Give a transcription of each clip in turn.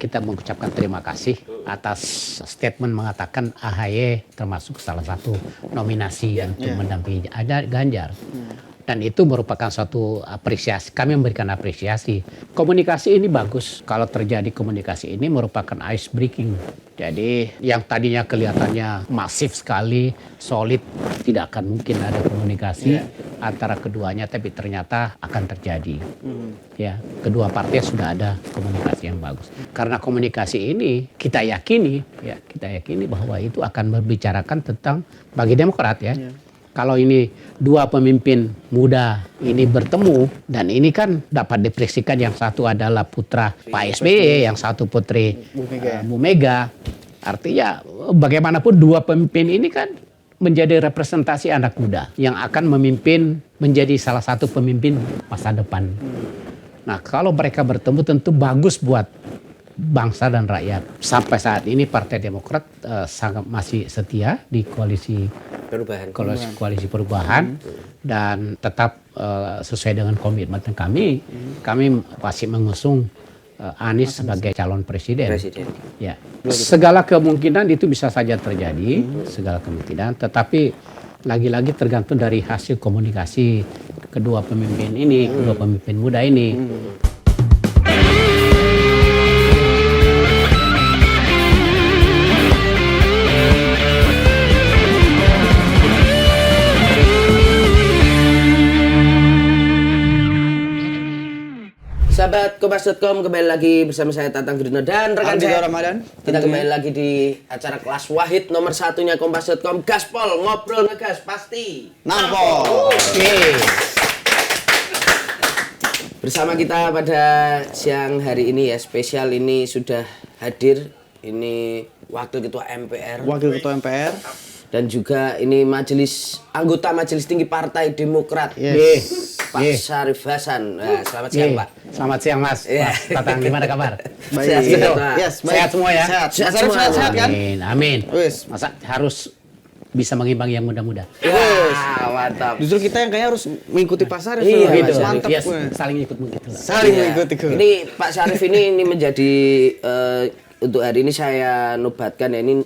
kita mengucapkan terima kasih atas statement mengatakan AHY termasuk salah satu nominasi untuk mendampingi Ganjar. Dan itu merupakan suatu apresiasi. Kami memberikan apresiasi. Komunikasi ini bagus. Kalau terjadi komunikasi ini merupakan ice breaking. Jadi yang tadinya kelihatannya masif sekali, solid, tidak akan mungkin ada komunikasi antara keduanya, tapi ternyata akan terjadi. Ya, kedua partai sudah ada komunikasi yang bagus. Karena komunikasi ini kita yakini bahwa itu akan membicarakan tentang bagi Demokrat ya. Kalau ini dua pemimpin muda ini bertemu dan ini kan dapat diprediksikan yang satu adalah putra Pak SBY, yang satu putri Bu Mega. Artinya bagaimanapun dua pemimpin ini kan menjadi representasi anak muda yang akan memimpin menjadi salah satu pemimpin masa depan. Nah, kalau mereka bertemu tentu bagus buat bangsa dan rakyat. Sampai saat ini Partai Demokrat sangat masih setia di koalisi perubahan dan tetap sesuai dengan komitmen kami masih mengusung Anies sebagai calon presiden. Ya, segala kemungkinan itu bisa saja terjadi, segala kemungkinan. Tetapi lagi-lagi tergantung dari hasil komunikasi kedua pemimpin ini, kedua pemimpin muda ini. Sahabat Kompas.com, kembali lagi bersama saya Tatang Grino dan rekan saya Ramadan. Kita kembali lagi di acara kelas Wahid nomor satunya Kompas.com. Gaspol, ngobrol ngegas pasti Nampol. Bersama kita pada siang hari ini ya, spesial ini sudah hadir. Ini Wakil Ketua MPR. Dan juga ini anggota Majelis Tinggi Partai Demokrat. Pak Syarif Hasan. Nah, selamat siang, Pak. Selamat siang, Mas. Mas Tatang, gimana kabar? Baik. Sehat semua ya? Sehat kan? Amin. Masa harus bisa mengimbangi yang muda-muda. Mantap. Justru kita yang kayaknya harus mengikuti pasar Iya, gitu. gitu. Mantap. Ya, saling ikut begitu. Saling mengikuti. Ini Pak Syarif ini menjadi untuk hari ini saya nobatkan ya, ini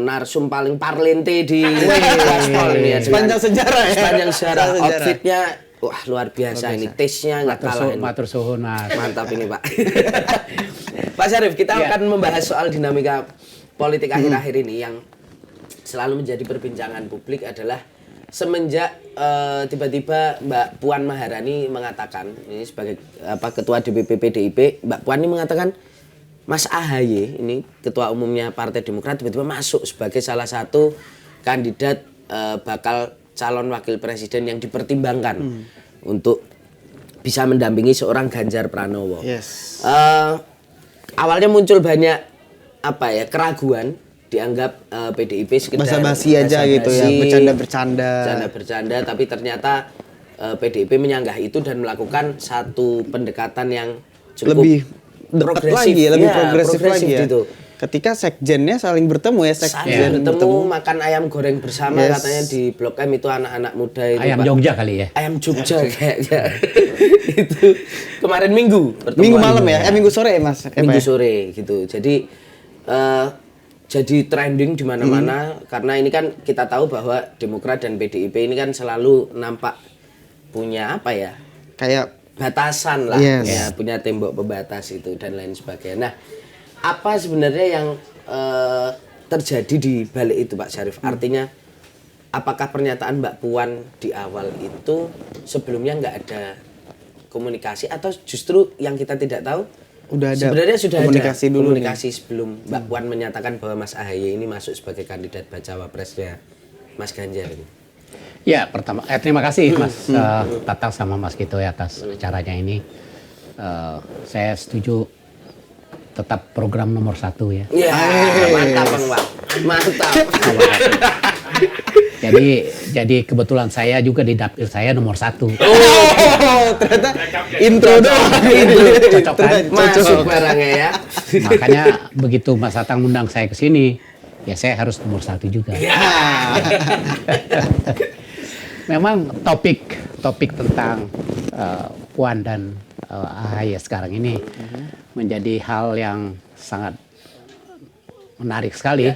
narsum paling parlente di Gaspol ini ya. Sepanjang sejarah ya. Sepanjang sejarah. Outfitnya wah luar biasa ini, taste-nya nggak kalah ini. Matur suhun, Mas. Mantap ini, Pak. Pak Syarif, kita akan membahas soal dinamika politik akhir-akhir ini yang selalu menjadi perbincangan publik adalah semenjak tiba-tiba Mbak Puan Maharani mengatakan, ini sebagai Ketua DPP PDIP, Mbak Puan ini mengatakan Mas AHY ini Ketua Umumnya Partai Demokrat tiba-tiba masuk sebagai salah satu kandidat bakal calon wakil presiden yang dipertimbangkan untuk bisa mendampingi seorang Ganjar Pranowo. Awalnya muncul banyak keraguan, dianggap PDIP sekedar basa-basi aja gitu ya, bercanda, tapi ternyata PDIP menyanggah itu dan melakukan satu pendekatan yang cukup lebih dekat lagi ya, lebih progresif lagi ya. Gitu. Ketika sekjennya saling bertemu ya, saling bertemu makan ayam goreng bersama katanya di Blok M itu anak-anak muda itu. Ayam Jogja kali ya. Ayam Jogja kayaknya. Itu kemarin Minggu malam ya, Minggu sore ya Mas. Minggu sore gitu. Jadi trending di mana-mana karena ini kan kita tahu bahwa Demokrat dan PDIP ini kan selalu nampak punya kayak batasan lah, ya, punya tembok pembatas itu dan lain sebagainya. Nah, apa sebenarnya yang terjadi di balik itu, Pak Syarif? Artinya, apakah pernyataan Mbak Puan di awal itu sebelumnya nggak ada komunikasi atau justru yang kita tidak tahu? Sebenarnya sudah komunikasi ada dulu komunikasi sebelum Mbak Puan menyatakan bahwa Mas AHY ini masuk sebagai kandidat bacawa presnya Mas Ganjar ini. Ya, pertama terima kasih Mas Tatang sama Mas Kito ya atas acaranya ini. Saya setuju tetap program nomor 1 ya. Iya, mantap Bang Pak. Mantap. Jadi kebetulan saya juga di dapil saya nomor 1. Ternyata intro doang. Cocok kan? Masuk barangnya ya. Makanya begitu Mas Tatang undang saya ke sini, ya saya harus nomor 1 juga. Memang topik tentang Puan dan AHY sekarang ini menjadi hal yang sangat menarik sekali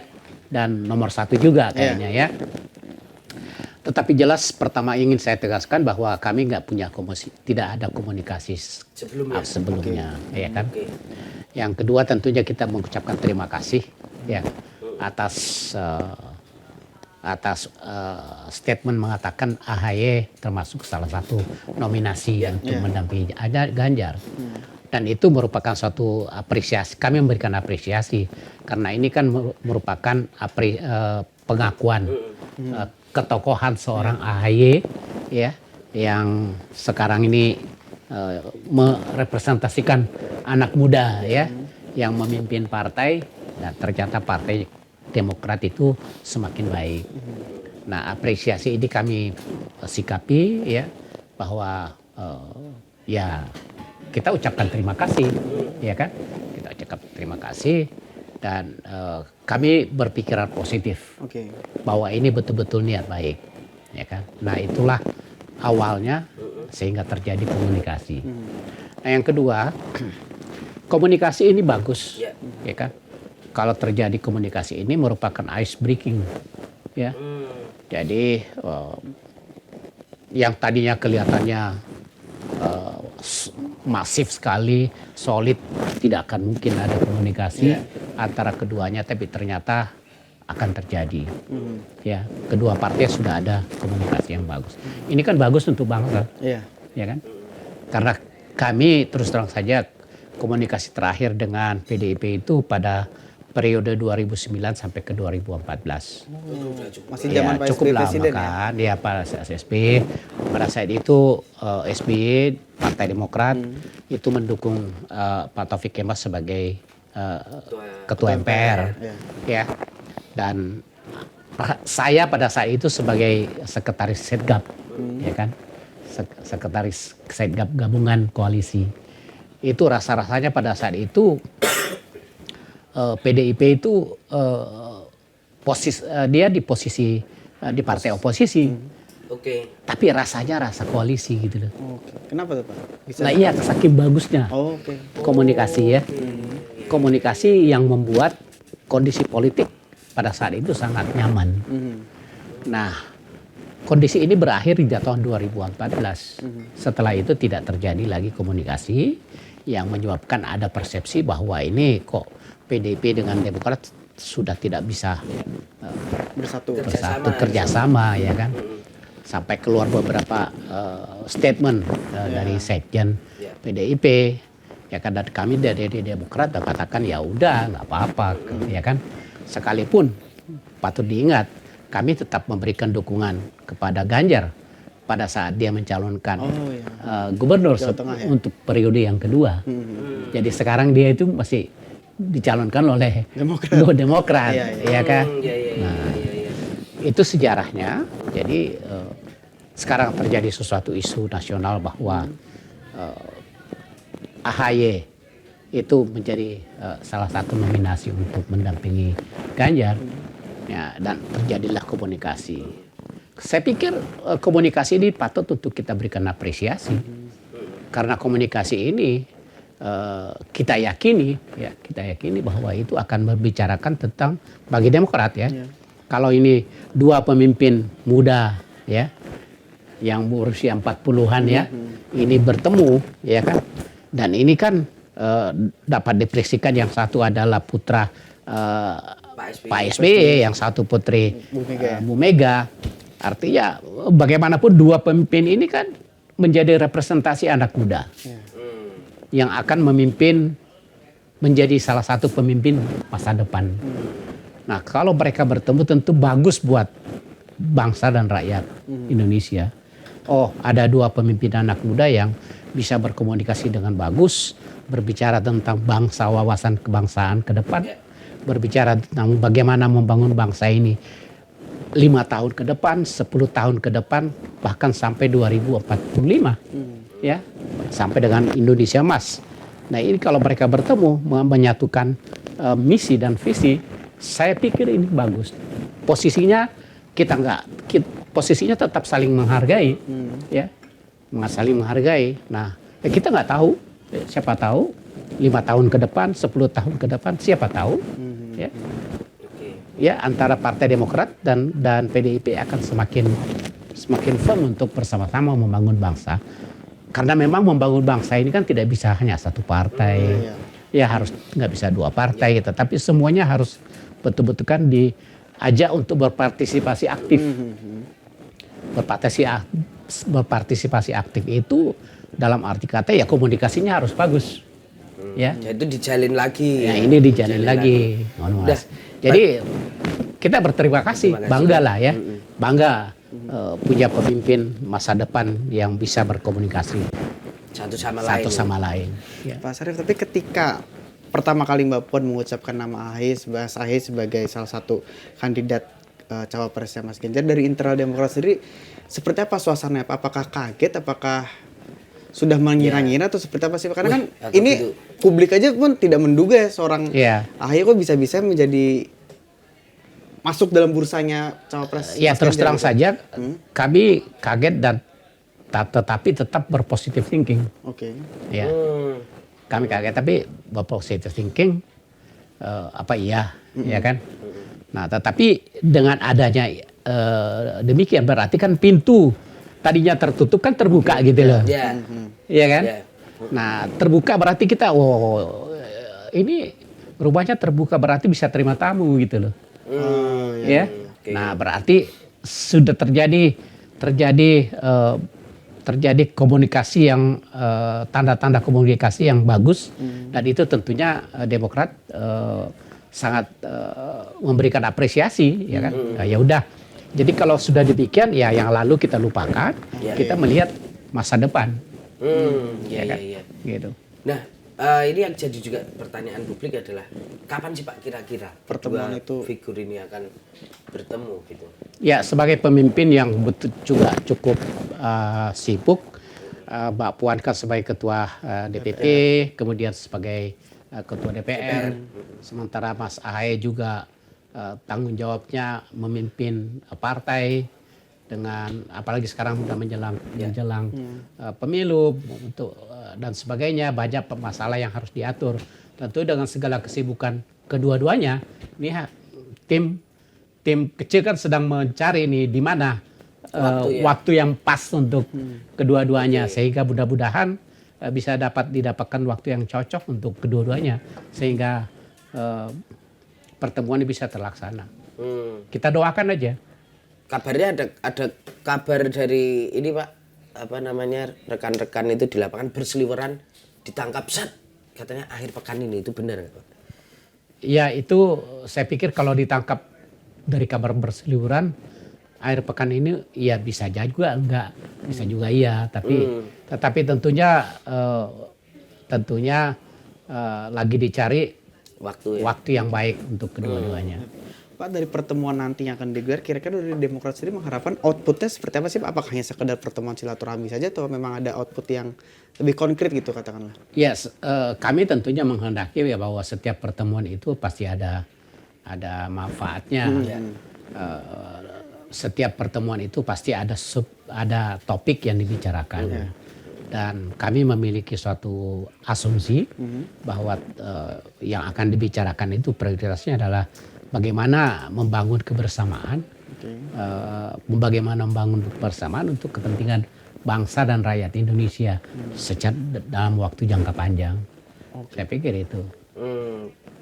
dan nomor satu juga kayaknya ya. Tetapi jelas pertama ingin saya tegaskan bahwa kami tidak ada komunikasi sebelumnya, ya kan. Yang kedua tentunya kita mengucapkan terima kasih ya atas statement mengatakan AHY termasuk salah satu nominasi untuk mendampingi Ganjar. Dan itu merupakan suatu apresiasi. Kami memberikan apresiasi karena ini kan merupakan pengakuan ketokohan seorang AHY ya yang sekarang ini merepresentasikan anak muda ya yang memimpin partai dan ternyata partai Demokrat itu semakin baik. Nah, apresiasi ini kami sikapi ya bahwa ya kita ucapkan terima kasih, ya kan? Kita ucapkan terima kasih dan kami berpikiran positif bahwa ini betul-betul niat baik, ya kan? Nah, itulah awalnya sehingga terjadi komunikasi. Nah, yang kedua, komunikasi ini bagus, ya kan? Kalau terjadi komunikasi ini merupakan ice breaking, ya. Jadi yang tadinya kelihatannya masif sekali, solid, tidak akan mungkin ada komunikasi antara keduanya, tapi ternyata akan terjadi. Ya, kedua partai sudah ada komunikasi yang bagus. Ini kan bagus untuk bangsa, ya kan? Karena kami terus terang saja komunikasi terakhir dengan PDIP itu pada periode 2009 sampai ke 2014. Masih zaman Pak cukup SBY lama presiden kan. Ya, pada saat SBY. Pada saat itu SBY, Partai Demokrat itu mendukung Pak Taufik Kemas sebagai Ketua MPR. Ya. Dan saya pada saat itu sebagai Sekretaris Setgab, ya kan? Sekretaris Setgab gabungan koalisi. Itu rasa-rasanya pada saat itu PDIP itu dia di posisi di partai oposisi. Tapi rasanya rasa koalisi gitu loh. Kenapa tuh Pak? Nah iya, saking bagusnya komunikasi ya. Komunikasi yang membuat kondisi politik pada saat itu sangat nyaman. Nah, kondisi ini berakhir di tahun 2014. Setelah itu tidak terjadi lagi komunikasi yang menyebabkan ada persepsi bahwa ini kok PDIP dengan Demokrat sudah tidak bisa bersatu kerjasama ya kan, sampai keluar beberapa statement dari sekjen PDIP ya kan, dan kami dari Demokrat katakan ya udah nggak apa-apa ya kan, sekalipun patut diingat kami tetap memberikan dukungan kepada Ganjar pada saat dia mencalonkan gubernur untuk periode yang kedua. Jadi sekarang dia itu masih dicalonkan oleh Demokrat, ya kan? Nah, itu sejarahnya. Jadi sekarang terjadi sesuatu isu nasional bahwa AHY itu menjadi salah satu nominasi untuk mendampingi Ganjar, ya, dan terjadilah komunikasi. Saya pikir komunikasi ini patut untuk kita berikan apresiasi, karena komunikasi ini kita yakini bahwa itu akan membicarakan tentang bagi Demokrat ya. Kalau ini dua pemimpin muda ya yang berusia 40-an ya, ini bertemu ya kan. Dan ini kan dapat diprediksikan yang satu adalah putra Pak SBY, yang satu putri Bu Mega. Artinya bagaimanapun dua pemimpin ini kan menjadi representasi anak muda. Yang akan memimpin menjadi salah satu pemimpin masa depan. Nah, kalau mereka bertemu tentu bagus buat bangsa dan rakyat Indonesia. Oh, ada dua pemimpin anak muda yang bisa berkomunikasi dengan bagus, berbicara tentang bangsa, wawasan kebangsaan ke depan, berbicara tentang bagaimana membangun bangsa ini 5 tahun ke depan, 10 tahun ke depan, bahkan sampai 2045. Ya, sampai dengan Indonesia Emas. Nah, ini kalau mereka bertemu menyatukan misi dan visi, saya pikir ini bagus. Posisinya posisinya tetap saling menghargai, ya, saling menghargai. Nah, kita nggak tahu siapa tahu 5 tahun ke depan, 10 tahun ke depan, siapa tahu, ya, Oke. ya antara Partai Demokrat dan PDIP akan semakin firm untuk bersama-sama membangun bangsa. Karena memang membangun bangsa ini kan tidak bisa hanya satu partai, ya harus nggak bisa 2 partai, gitu. Tapi semuanya harus betul-betul kan diajak untuk berpartisipasi aktif. Berpartisipasi aktif itu dalam arti kata ya komunikasinya harus bagus. Ya. Jadi itu dijalin lagi. Ya ini dijalin lagi. Udah. Jadi kita berterima kasih, Terima kasih. bangga lah ya. Bangga punya pemimpin masa depan yang bisa berkomunikasi Satu sama lain. Ya. Pak Syarif, tapi ketika pertama kali Mbak Puan mengucapkan nama Mas Ahy sebagai salah satu kandidat cawapresnya Mas Ganjar, dari internal Demokrat sendiri seperti apa suasananya? Apakah kaget? Apakah sudah mengira-ngira atau seperti apa sih? Karena kan atau ini gitu. publik aja pun tidak menduga ya seorang Iya. Ahy kok bisa-bisa menjadi masuk dalam bursanya cawapres. Ya Mas terus Ganjar terang gitu. saja kami kaget dan tetapi tetap berpositif thinking. Oke. Ya. Kami kaget tapi berpositif thinking ya kan. Nah tetapi dengan adanya demikian berarti kan pintu tadinya tertutup kan terbuka gitu loh. Ya. Iya kan? Ya. Nah terbuka berarti kita ini rumahnya terbuka berarti bisa terima tamu gitu loh. Ya. Oke. Nah berarti sudah terjadi komunikasi yang tanda-tanda komunikasi yang bagus dan itu tentunya Demokrat sangat memberikan apresiasi ya kan. Ya udah. Jadi kalau sudah demikian ya yang lalu kita lupakan, kita melihat masa depan. Iya, kan? iya. Gitu. Nah, ini yang jadi juga pertanyaan publik adalah kapan sih Pak kira-kira Pertemuan kedua itu figur ini akan bertemu gitu? Ya sebagai pemimpin yang betul juga cukup sibuk, Mbak Puan kan sebagai ketua DPP, kemudian sebagai ketua DPR, sementara Mas Ahy juga tanggung jawabnya memimpin partai dengan apalagi sekarang sudah menjelang pemilu untuk dan sebagainya, banyak masalah yang harus diatur. Tentu dengan segala kesibukan kedua-duanya, ini tim kecil kan sedang mencari nih di mana waktu yang pas untuk kedua-duanya, sehingga mudah-mudahan bisa didapatkan waktu yang cocok untuk kedua-duanya sehingga pertemuan ini bisa terlaksana. Kita doakan aja. Kabarnya ada kabar dari ini Pak, apa namanya, rekan-rekan itu di lapangan berseliweran ditangkap katanya akhir pekan ini, itu benar nggak Pak? Ya itu saya pikir kalau ditangkap dari kabar berseliweran akhir pekan ini ya bisa juga enggak, bisa juga iya, tetapi tentunya lagi dicari waktu yang baik untuk kedua-duanya. Pak, dari pertemuan nanti yang akan digelar, kira-kira dari Demokrat sendiri mengharapkan outputnya seperti apa sih Pak? Apakah hanya sekedar pertemuan silaturahmi saja atau memang ada output yang lebih konkret gitu katakanlah? Yes, kami tentunya menghendaki ya bahwa setiap pertemuan itu pasti ada manfaatnya. Setiap pertemuan itu pasti ada topik yang dibicarakan. Dan kami memiliki suatu asumsi bahwa yang akan dibicarakan itu prioritasnya adalah bagaimana membangun kebersamaan, bagaimana membangun kebersamaan untuk kepentingan bangsa dan rakyat Indonesia dalam waktu jangka panjang. Saya pikir itu.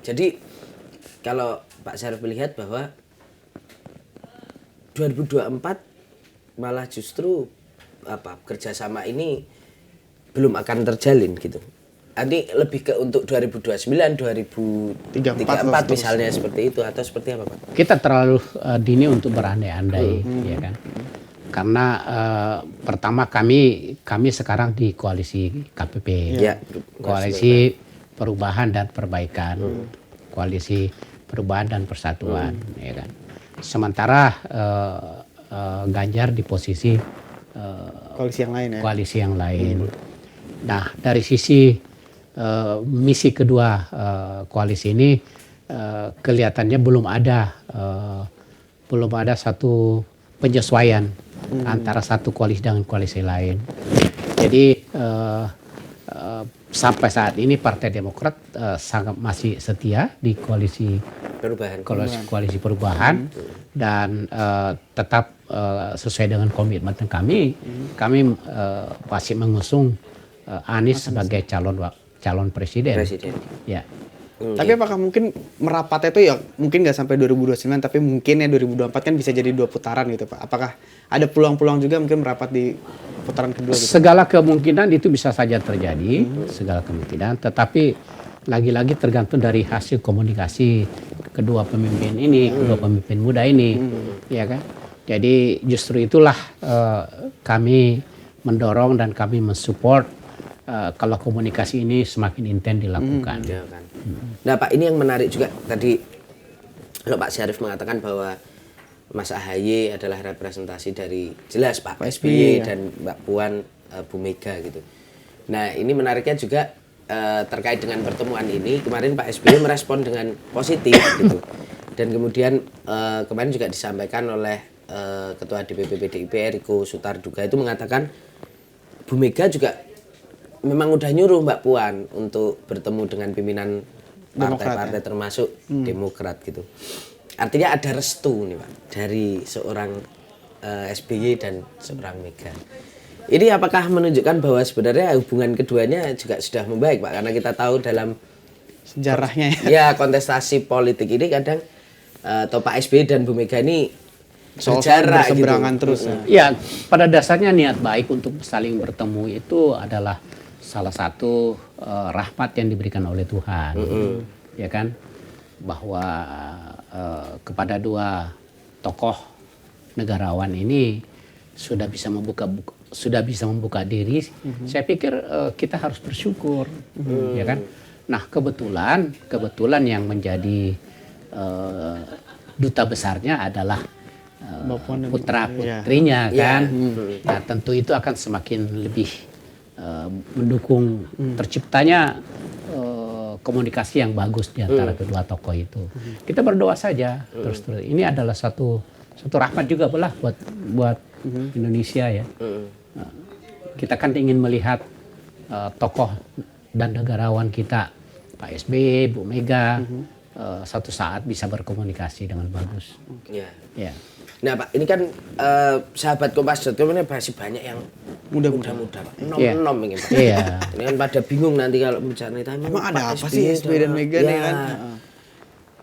Jadi kalau Pak Syarif melihat bahwa 2024 malah justru kerjasama ini belum akan terjalin gitu. Ini lebih ke untuk 2029, 2034 misalnya seperti itu, atau seperti apa Pak? Kita terlalu dini untuk berandai-andai, ya kan? Karena pertama kami sekarang di koalisi KPP, koalisi perubahan dan perbaikan, koalisi perubahan dan persatuan, ya kan? Sementara Ganjar di posisi koalisi yang lain. Nah, dari sisi misi kedua koalisi ini kelihatannya belum ada satu penyesuaian antara satu koalisi dengan koalisi lain. Jadi sampai saat ini Partai Demokrat sangat masih setia di koalisi perubahan dan tetap sesuai dengan komitmen kami masih mengusung Anies sebagai calon presiden. Ya. Tapi apakah mungkin merapatnya itu ya mungkin nggak sampai 2029 tapi mungkin ya 2024 kan bisa jadi 2 putaran gitu Pak. Apakah ada peluang-peluang juga mungkin merapat di putaran kedua gitu? Segala kemungkinan itu bisa saja terjadi, segala kemungkinan. Tetapi lagi-lagi tergantung dari hasil komunikasi kedua pemimpin ini, kedua pemimpin muda ini, ya kan. Jadi justru itulah kami mendorong dan kami mensupport kalau komunikasi ini semakin intens dilakukan. Ya kan. Nah Pak, ini yang menarik juga tadi kalau Pak Syarif mengatakan bahwa Mas AHY adalah representasi dari jelas Pak SBY dan Mbak Puan Bu Mega gitu. Nah ini menariknya juga terkait dengan pertemuan ini kemarin Pak SBY merespon dengan positif gitu. Dan kemudian kemarin juga disampaikan oleh Ketua DPP PDIP Eriko Sutarduga itu mengatakan Bu Mega juga memang udah nyuruh Mbak Puan untuk bertemu dengan pimpinan partai-partai termasuk Demokrat gitu. Artinya ada restu nih Pak dari seorang SBY dan seorang Mega. Ini apakah menunjukkan bahwa sebenarnya hubungan keduanya juga sudah membaik Pak? Karena kita tahu dalam sejarahnya ya kontestasi politik ini kadang atau Pak SBY dan Bu Mega ini berjarak berseberangan gitu. Terus. Ya, pada dasarnya niat baik untuk saling bertemu itu adalah salah satu rahmat yang diberikan oleh Tuhan, ya kan, bahwa kepada dua tokoh negarawan ini sudah bisa membuka diri. Saya pikir kita harus bersyukur, ya kan. Nah kebetulan yang menjadi duta besarnya adalah putra putrinya kan. Nah tentu itu akan semakin lebih mendukung terciptanya komunikasi yang bagus di antara kedua tokoh itu. Kita berdoa saja terus. Ini adalah satu rahmat juga buat Indonesia ya. Kita kan ingin melihat tokoh dan negarawan kita Pak SBY, Bu Mega satu saat bisa berkomunikasi dengan bagus. Ya. Nah Pak, ini kan sahabat Kompas.com ini masih banyak yang muda-muda Pak. Nom ini Pak. Iya. Ini kan pada bingung nanti kalau bicara itu emang ada apa sih SBY dan Mega nih kan?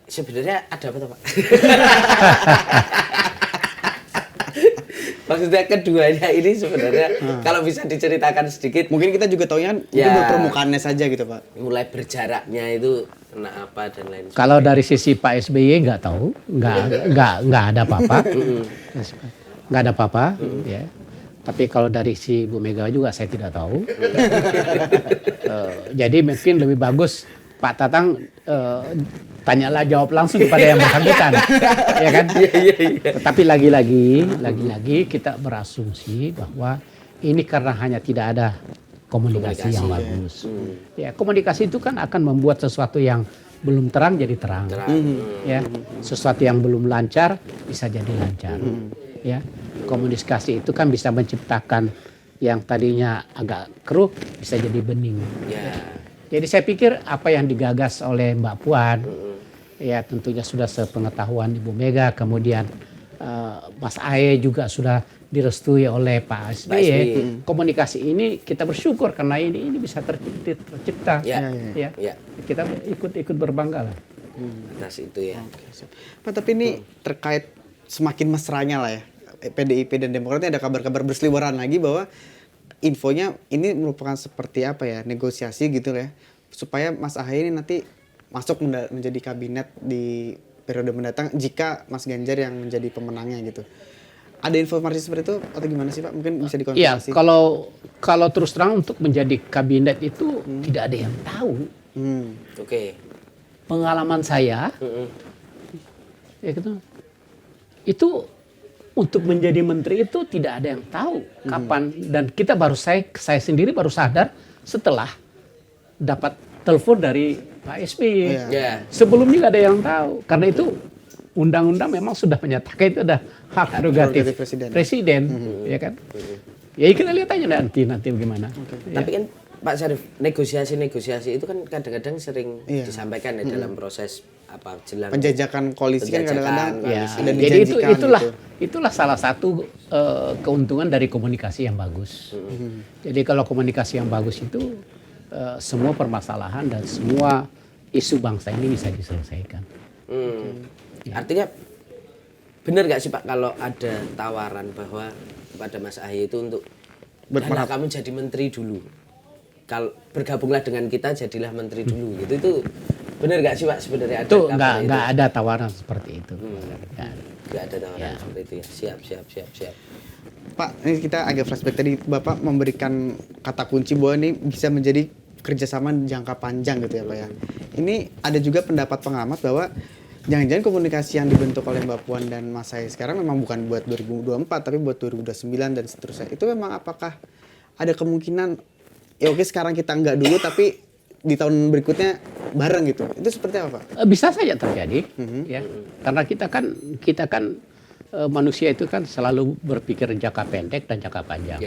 Sebenarnya ada apa tuh Pak? Maksudnya keduanya ini sebenarnya kalau bisa diceritakan sedikit. Mungkin kita juga taunya kan itu permukaannya saja gitu Pak. Mulai berjaraknya itu kena apa dan lain sebagainya. Kalau dari sisi Pak SBY nggak tahu, nggak ada apa-apa, nggak ada apa-apa, ya. Tapi kalau dari si Bu Mega juga saya tidak tahu. Jadi mungkin lebih bagus Pak Tatang tanyalah jawab langsung kepada yang bersangkutan, ya kan? Tapi lagi-lagi kita berasumsi bahwa ini karena hanya tidak ada komunikasi yang bagus. Ya, komunikasi itu kan akan membuat sesuatu yang belum terang jadi terang. Ya, sesuatu yang belum lancar bisa jadi lancar. Ya, komunikasi itu kan bisa menciptakan yang tadinya agak keruh bisa jadi bening. Jadi saya pikir apa yang digagas oleh Mbak Puan, ya tentunya sudah sepengetahuan Ibu Mega, kemudian Mas AHY juga sudah direstui oleh Pak SBY. Komunikasi ini kita bersyukur karena ini bisa tercipta. Ya. Kita ikut berbangga lah. Atas itu ya. Pak, tapi ini terkait semakin mesranya lah ya. PDIP dan Demokratnya ada kabar-kabar berseliweran lagi bahwa infonya ini merupakan seperti apa ya, negosiasi gitu ya, supaya Mas AHY ini nanti masuk menjadi kabinet di periode mendatang jika Mas Ganjar yang menjadi pemenangnya gitu. Ada informasi seperti itu atau gimana sih Pak? Mungkin bisa dikonfirmasi. Iya, kalau terus terang untuk menjadi kabinet itu tidak ada yang tahu. Oke. Pengalaman saya, ya gitu, itu untuk menjadi menteri itu tidak ada yang tahu kapan, dan kita saya sendiri baru sadar setelah dapat telepon dari Pak SBY. Sebelumnya nggak ada yang tahu karena itu undang-undang memang sudah menyatakan itu ada hak prerogatif presiden, ya kan? Ya kita lihat aja nanti bagaimana. Tapi kan Pak Syarif, negosiasi itu kan kadang-kadang sering disampaikan ya dalam proses jelang penjajakan koalisi kan kadang-kadang Ya, ada jadi dijanjikan gitu. itulah salah satu keuntungan dari komunikasi yang bagus. Jadi kalau komunikasi yang bagus itu semua permasalahan dan semua isu bangsa ini bisa diselesaikan. Artinya benar nggak sih Pak kalau ada tawaran bahwa kepada Mas Ahy itu untuk "Nah, kamu jadi menteri dulu. Kalau bergabunglah dengan kita jadilah menteri dulu." Gitu itu benar nggak sih Pak sebenarnya ada Itu kabar nggak ada tawaran seperti itu. Nggak ada tawaran seperti itu ya. Siap. Pak, ini kita agak flashback tadi Bapak memberikan kata kunci bahwa ini bisa menjadi kerjasama jangka panjang gitu ya Pak ya. Ini ada juga pendapat pengamat bahwa jangan-jangan komunikasi yang dibentuk oleh Mbak Puan dan Mas Ahy sekarang memang bukan buat 2024 tapi buat 2029 dan seterusnya. Itu memang apakah ada kemungkinan ya oke sekarang kita enggak dulu tapi di tahun berikutnya bareng gitu. Itu seperti apa Pak? Bisa saja terjadi, ya. Karena kita kan manusia itu kan selalu berpikir jangka pendek dan jangka panjang.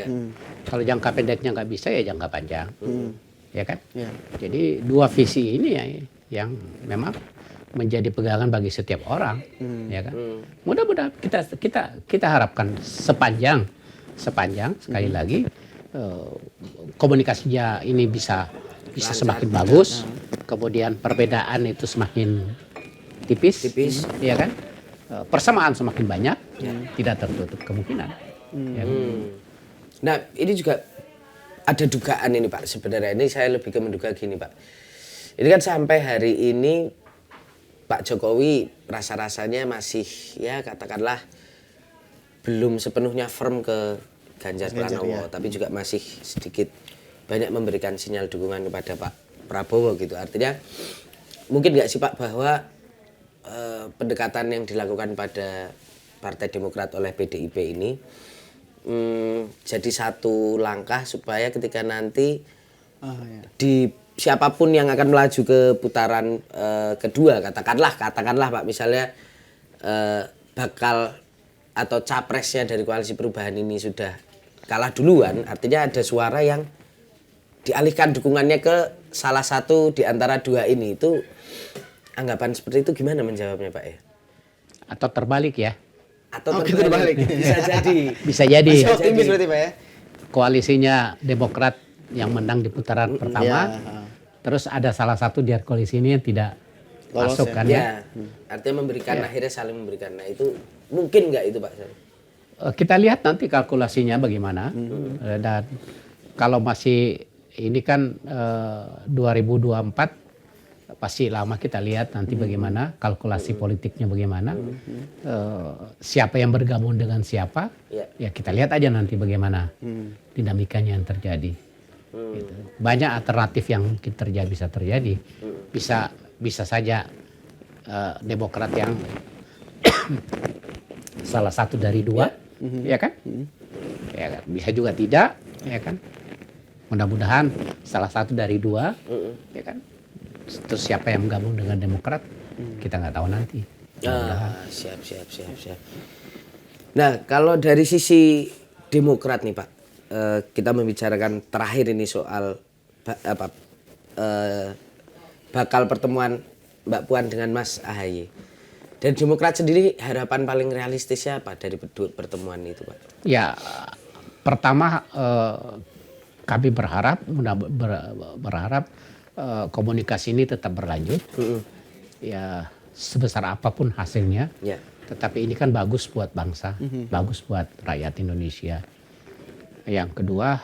Kalau jangka pendeknya nggak bisa ya jangka panjang, ya kan? Jadi dua visi ini ya yang memang menjadi pegangan bagi setiap orang, ya kan? Mudah-mudahan kita harapkan sepanjang sekali lagi komunikasinya ini bisa semakin bagus, kemudian perbedaan itu semakin tipis, ya kan? Persamaan semakin banyak, tidak tertutup kemungkinan. Ya kan? Nah ini juga ada dugaan ini Pak sebenarnya, ini saya lebih ke menduga gini Pak. Ini kan sampai hari ini Pak Jokowi rasa-rasanya masih ya katakanlah belum sepenuhnya firm ke Ganjar Pranowo, tapi juga masih sedikit banyak memberikan sinyal dukungan kepada Pak Prabowo gitu. Artinya mungkin nggak sih Pak bahwa pendekatan yang dilakukan pada Partai Demokrat oleh PDIP ini jadi satu langkah supaya ketika nanti di siapapun yang akan melaju ke putaran kedua katakanlah Pak misalnya bakal atau capresnya dari koalisi perubahan ini sudah kalah duluan, artinya ada suara yang dialihkan dukungannya ke salah satu di antara dua ini. Itu anggapan seperti itu gimana menjawabnya Pak ya? Atau terbalik ya? Atau terbalik. Bisa jadi. Bisa jadi. Masih optimis berarti Pak ya? Koalisinya Demokrat yang menang di putaran pertama, terus ada salah satu di koalisi ini yang tidak lolos masuk ya? kan Ya, artinya memberikan akhirnya saling memberikan. Nah itu mungkin nggak itu Pak? Kita lihat nanti kalkulasinya bagaimana, dan kalau masih ini kan 2024 pasti lama, kita lihat nanti bagaimana kalkulasi politiknya bagaimana, siapa yang bergabung dengan siapa, ya kita lihat aja nanti bagaimana dinamikanya yang terjadi. Gitu. Banyak alternatif yang bisa terjadi, bisa saja Demokrat yang salah satu dari dua, ya kan? Ya kan? Bisa juga tidak, ya kan? Mudah-mudahan salah satu dari dua, ya kan? Terus siapa yang gabung dengan Demokrat, kita nggak tahu nanti. Siap. Nah, kalau dari sisi Demokrat nih Pak, kita membicarakan terakhir ini soal bakal pertemuan Mbak Puan dengan Mas Ahy. Dan Demokrat sendiri harapan paling realistisnya apa dari pertemuan itu Pak? Ya, pertama kami berharap komunikasi ini tetap berlanjut. Ya, sebesar apapun hasilnya. Tetapi ini kan bagus buat bangsa, bagus buat rakyat Indonesia. Yang kedua,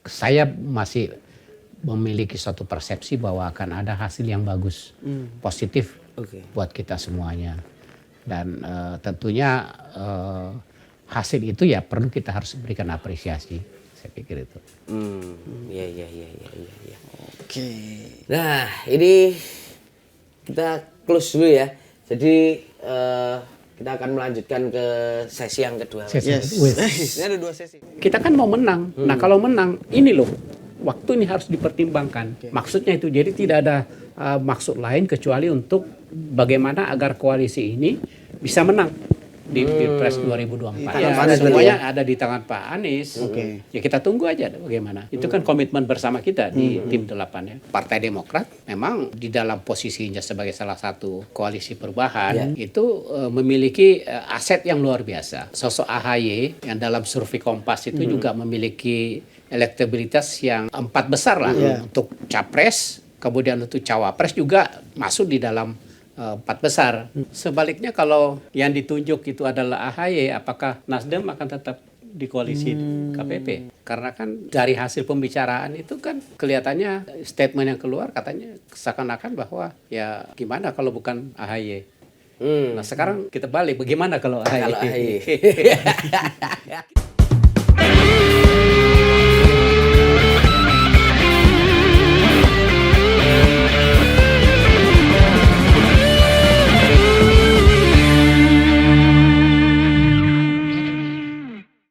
saya masih memiliki suatu persepsi bahwa akan ada hasil yang bagus, positif buat kita semuanya. Dan tentunya hasil itu ya perlu kita harus berikan apresiasi. Saya pikir itu. Iya. Oke. Nah, ini kita close dulu ya. Jadi kita akan melanjutkan ke sesi yang kedua. Ini ada 2 sesi. Kita kan mau menang. Nah, kalau menang, ini loh, waktu ini harus dipertimbangkan. Maksudnya itu, jadi tidak ada maksud lain kecuali untuk bagaimana agar koalisi ini bisa menang. di Pilpres 2024. Tangan Ya, Pak Anies semuanya ada di tangan Pak Anies. Oke. Ya kita tunggu aja bagaimana. Itu kan komitmen bersama kita di tim 8 ya. Partai Demokrat memang di dalam posisinya sebagai salah satu koalisi perubahan itu memiliki aset yang luar biasa. Sosok AHY yang dalam survei Kompas itu juga memiliki elektabilitas yang 4 besar lah untuk capres, kemudian untuk cawapres juga masuk di dalam 4 besar. Sebaliknya kalau yang ditunjuk itu adalah AHY, apakah Nasdem akan tetap di koalisi KPP? Karena kan dari hasil pembicaraan itu kan kelihatannya statement yang keluar katanya seakan-akan bahwa ya gimana kalau bukan AHY. Nah sekarang kita balik, bagaimana kalau AHY? Kalau AHY.